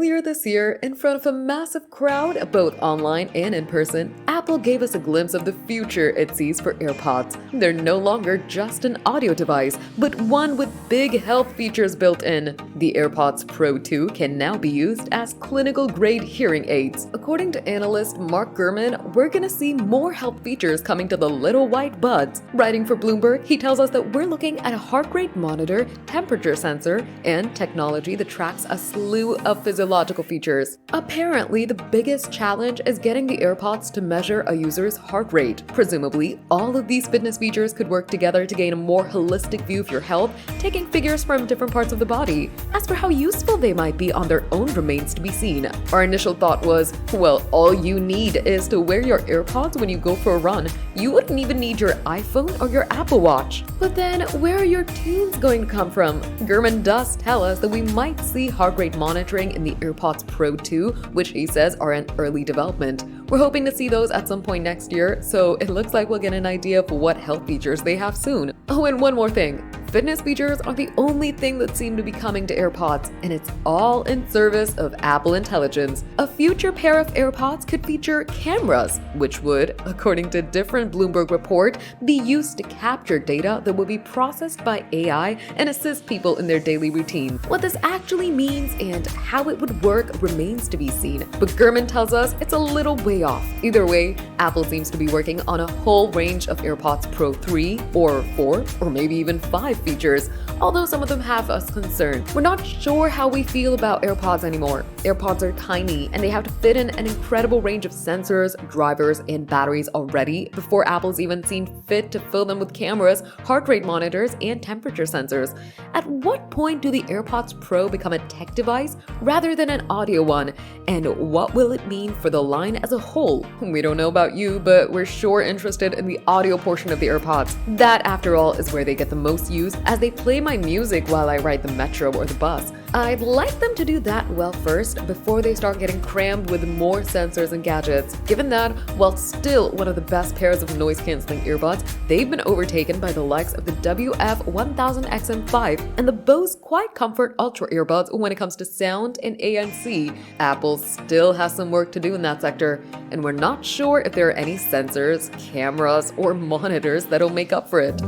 Earlier this year, in front of a massive crowd, both online and in person, Apple gave us a glimpse of the future it sees for AirPods. They're no longer just an audio device, but one with big health features built in. The AirPods Pro 2 can now be used as clinical-grade hearing aids. According to analyst Mark Gurman, we're gonna see more health features coming to the little white buds. Writing for Bloomberg, he tells us that we're looking at a heart rate monitor, temperature sensor, and technology that tracks a slew of physiological features. Apparently, the biggest challenge is getting the AirPods to measure a user's heart rate. Presumably, all of these fitness features could work together to gain a more holistic view of your health, taking figures from different parts of the body. As for how useful they might be on their own remains to be seen. Our initial thought was, well, all you need is to wear your AirPods when you go for a run. You wouldn't even need your iPhone or your Apple Watch. But then, where are your tunes going to come from? Gurman does tell us that we might see heart rate monitoring in the AirPods Pro 2, which he says are in early development. We're hoping to see those at some point next year, so it looks like we'll get an idea of what health features they have soon. Oh, and one more thing. Fitness features are the only thing that seem to be coming to AirPods, and it's all in service of Apple Intelligence. A future pair of AirPods could feature cameras, which would, according to different Bloomberg report, be used to capture data that will be processed by AI and assist people in their daily routine. What this actually means and how it would work remains to be seen, but Gurman tells us it's a little way off. Either way, Apple seems to be working on a whole range of AirPods Pro 3 or 4 or maybe even 5 features, although some of them have us concerned. We're not sure how we feel about AirPods anymore. AirPods are tiny and they have to fit in an incredible range of sensors, drivers, and batteries already before Apple's even seen fit to fill them with cameras, heart rate monitors, and temperature sensors. At what point do the AirPods Pro become a tech device rather than an audio one? And what will it mean for the line as a whole? We don't know about you, but we're sure interested in the audio portion of the AirPods. That, after all, is where they get the most use as they play my music while I ride the metro or the bus. I'd like them to do that well first before they start getting crammed with more sensors and gadgets. Given that, while still one of the best pairs of noise-canceling earbuds, they've been overtaken by the likes of the WF-1000XM5 and the Bose Quiet Comfort Ultra earbuds when it comes to sound and ANC. Apple still has some work to do in that sector, and we're not sure if there are any sensors, cameras, or monitors that'll make up for it.